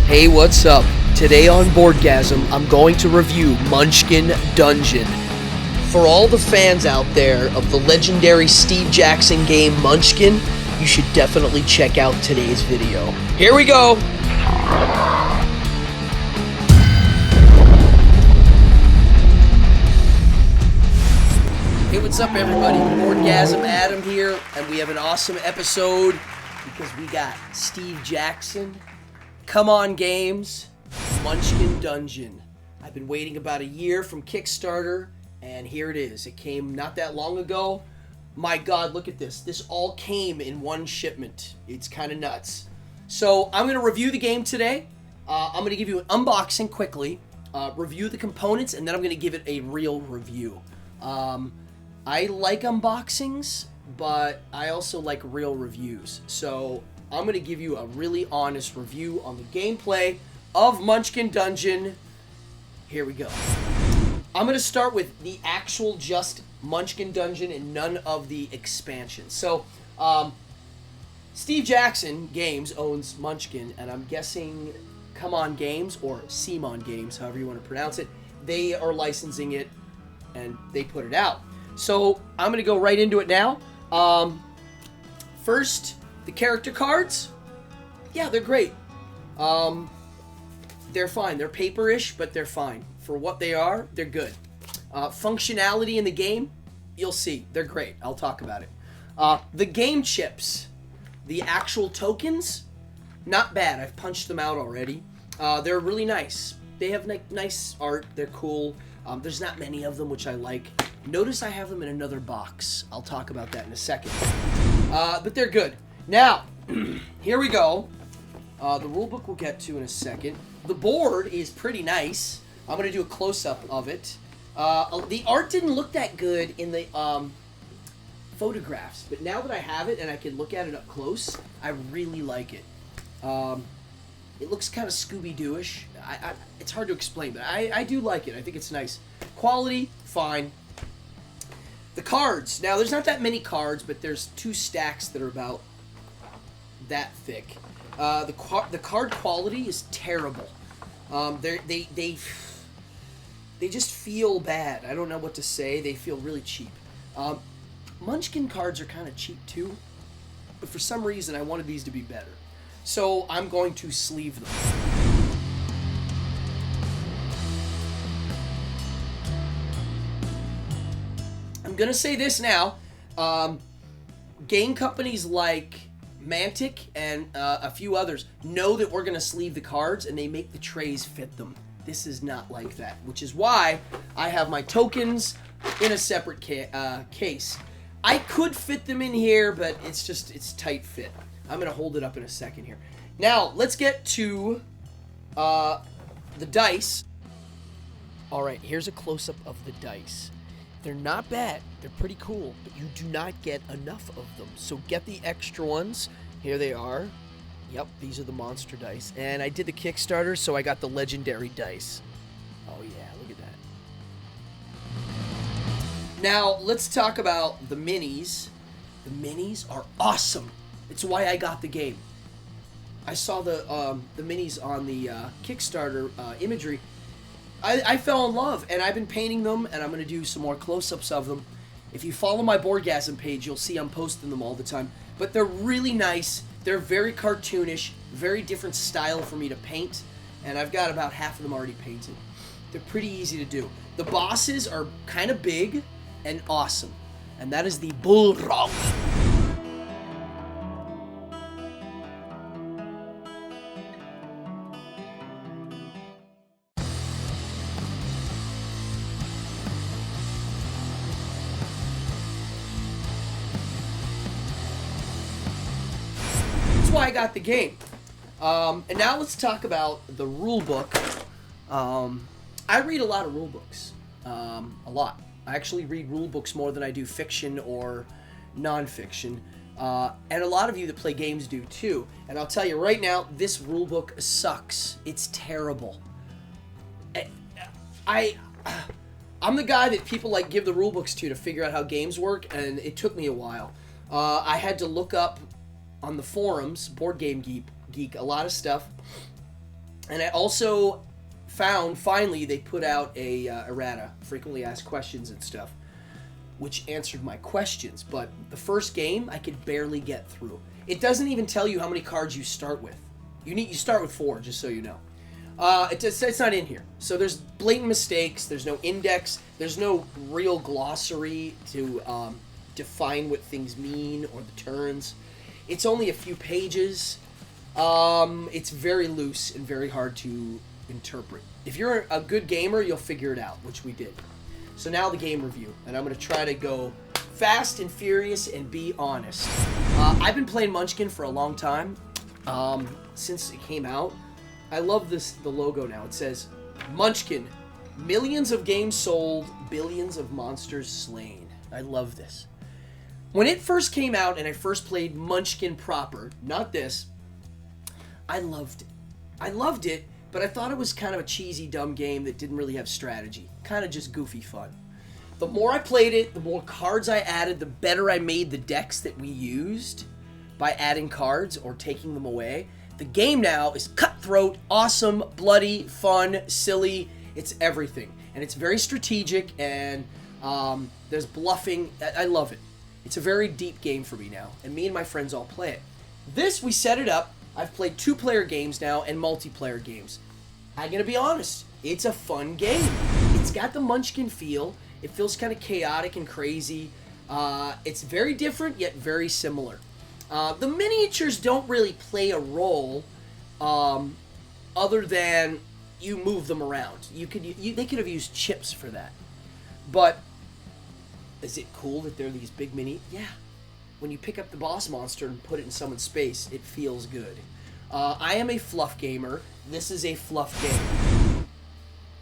Hey, what's up? Today on Boardgasm, I'm going to review Munchkin Dungeon. For all the fans out there of the legendary Steve Jackson game Munchkin, you should definitely check out today's video. Here we go! Hey, what's up everybody? Boardgasm Adam here, and we have an awesome episode because we got Steve Jackson, Come On Games, Munchkin Dungeon. I've been waiting about a year from Kickstarter, and here it is. It came not that long ago. My God, look at this. This all came in one shipment. It's kind of nuts. So I'm going to review the game today. I'm going to give you an unboxing quickly, review the components, and then I'm going to give it a real review. I like unboxings, but I also like real reviews. So I'm going to give you a really honest review on the gameplay of Munchkin Dungeon. Here we go. I'm going to start with the actual just Munchkin Dungeon and none of the expansions. So, Steve Jackson Games owns Munchkin, and I'm guessing Come On Games, or CMON Games, however you want to pronounce it, they are licensing it, and they put it out. So, I'm going to go right into it now. First, the character cards. Yeah, they're great. They're fine. They're paperish, but they're fine. For what they are, they're good. Functionality in the game, you'll see. They're great. I'll talk about it. The game chips, the actual tokens, not bad. I've punched them out already. They're really nice. They have nice art. They're cool. There's not many of them, which I like. Notice I have them in another box. I'll talk about that in a second. But they're good. Now, here we go. The rulebook we'll get to in a second. The board is pretty nice. I'm going to do a close-up of it. The art didn't look that good in the photographs, but now that I have it and I can look at it up close, I really like it. It looks kind of Scooby-Doo-ish. It's hard to explain, but I do like it. I think it's nice. Quality, fine. The cards. Now, there's not that many cards, but there's two stacks that are about that thick. The card quality is terrible. They just feel bad. I don't know what to say. They feel really cheap. Munchkin cards are kind of cheap too, but for some reason I wanted these to be better. So I'm going to sleeve them. I'm going to say this now. Game companies like Mantic and a few others know that we're going to sleeve the cards, and they make the trays fit them. This is not like that, which is why I have my tokens in a separate case. I could fit them in here, but it's tight fit. I'm going to hold it up in a second here. Now, let's get to the dice. All right, here's a close-up of the dice. They're not bad. They're pretty cool, but you do not get enough of them. So get the extra ones. Here they are. Yep, these are the monster dice. And I did the Kickstarter, so I got the legendary dice. Oh yeah, look at that. Now, let's talk about the minis. The minis are awesome. It's why I got the game. I saw the minis on the Kickstarter imagery. I fell in love, and I've been painting them, and I'm going to do some more close-ups of them. If you follow my Boardgasm page, you'll see I'm posting them all the time. But they're really nice. They're very cartoonish, very different style for me to paint, and I've got about half of them already painted. They're pretty easy to do. The bosses are kind of big and awesome, and that is the Bullrog. Why I got the game. And now let's talk about the rule book. I read a lot of rule books. A lot. I actually read rule books more than I do fiction or non-fiction. And a lot of you that play games do too. And I'll tell you right now, this rule book sucks. It's terrible. I'm the guy that people like give the rule books to figure out how games work, and it took me a while. I had to look up on the forums, Board Game Geek, a lot of stuff. And I also found, finally, they put out a errata, frequently asked questions and stuff, which answered my questions. But the first game, I could barely get through. It doesn't even tell you how many cards you start with. You start with 4, just so you know. It's not in here. So there's blatant mistakes. There's no index. There's no real glossary to define what things mean or the turns. It's only a few pages. It's very loose and very hard to interpret. If you're a good gamer, you'll figure it out, which we did. So now the game review, and I'm going to try to go fast and furious and be honest. I've been playing Munchkin for a long time, since it came out. I love the logo now. It says, Munchkin, millions of games sold, billions of monsters slain. I love this. When it first came out and I first played Munchkin proper, not this, I loved it. I loved it, but I thought it was kind of a cheesy, dumb game that didn't really have strategy. Kind of just goofy fun. The more I played it, the more cards I added, the better I made the decks that we used by adding cards or taking them away. The game now is cutthroat, awesome, bloody, fun, silly. It's everything. And it's very strategic, and there's bluffing. I love it. It's a very deep game for me now, and me and my friends all play it. This, we set it up. I've played 2-player games now and multiplayer games. I'm going to be honest. It's a fun game. It's got the Munchkin feel. It feels kind of chaotic and crazy. It's very different, yet very similar. The miniatures don't really play a role other than you move them around. They could have used chips for that. But is it cool that they're these big mini? Yeah. When you pick up the boss monster and put it in someone's space, it feels good. I am a fluff gamer. This is a fluff game.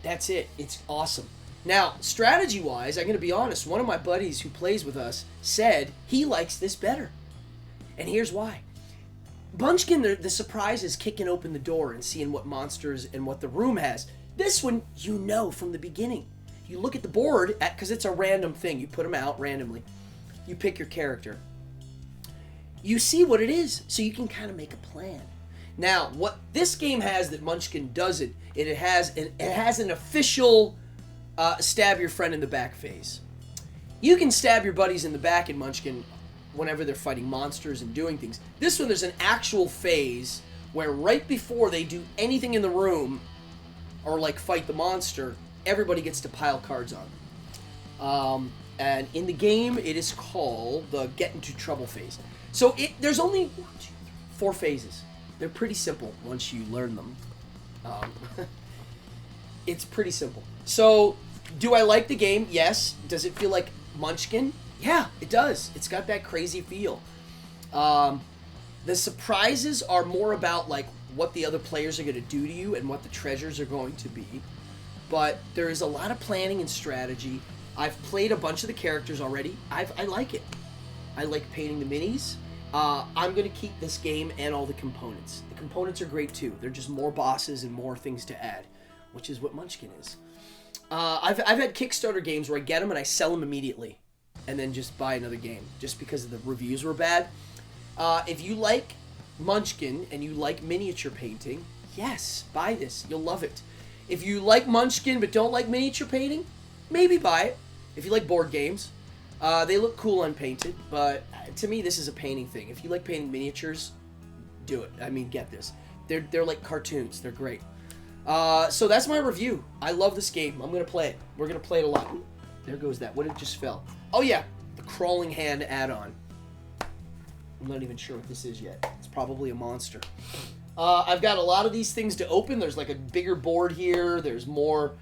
That's it. It's awesome. Now, strategy-wise, I'm going to be honest. One of my buddies who plays with us said he likes this better. And here's why. Munchkin, the surprise is kicking open the door and seeing what monsters and what the room has. This one, you know from the beginning. You look at the board, because it's a random thing. You put them out randomly. You pick your character. You see what it is, so you can kind of make a plan. Now, what this game has that Munchkin doesn't, it has an official stab your friend in the back phase. You can stab your buddies in the back in Munchkin whenever they're fighting monsters and doing things. This one, there's an actual phase where right before they do anything in the room or like fight the monster, everybody gets to pile cards on. And in the game, it is called the Get Into Trouble phase. So there's only 4 phases. They're pretty simple once you learn them. It's pretty simple. So, do I like the game? Yes. Does it feel like Munchkin? Yeah, it does. It's got that crazy feel. The surprises are more about like what the other players are going to do to you and what the treasures are going to be. But there is a lot of planning and strategy. I've played a bunch of the characters already. I like it. I like painting the minis. I'm going to keep this game and all the components. The components are great too. They're just more bosses and more things to add, which is what Munchkin is. I've had Kickstarter games where I get them and I sell them immediately and then just buy another game just because the reviews were bad. If you like Munchkin and you like miniature painting, yes, buy this. You'll love it. If you like Munchkin but don't like miniature painting, maybe buy it. If you like board games, they look cool unpainted, but to me this is a painting thing. If you like painting miniatures, do it. I mean, get this. They're like cartoons. They're great. So that's my review. I love this game. I'm going to play it. We're going to play it a lot. There goes that. What, it just fell? Oh yeah, the Crawling Hand add-on. I'm not even sure what this is yet. It's probably a monster. I've got a lot of these things to open. There's like a bigger board here. There's more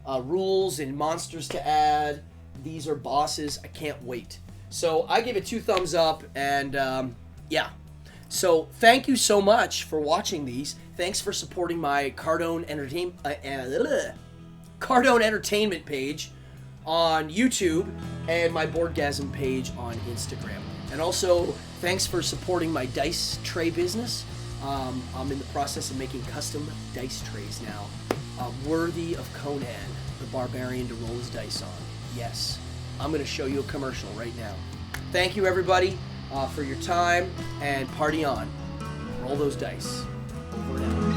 rules and monsters to add. These are bosses. I can't wait. So I give it 2 thumbs up, and yeah. So thank you so much for watching these. Thanks for supporting my Cardone Entertainment page on YouTube and my Boardgasm page on Instagram. And also, thanks for supporting my dice tray business. I'm in the process of making custom dice trays now, worthy of Conan, the barbarian to roll his dice on. Yes, I'm going to show you a commercial right now. Thank you, everybody, for your time, and party on. Roll those dice. Over and out.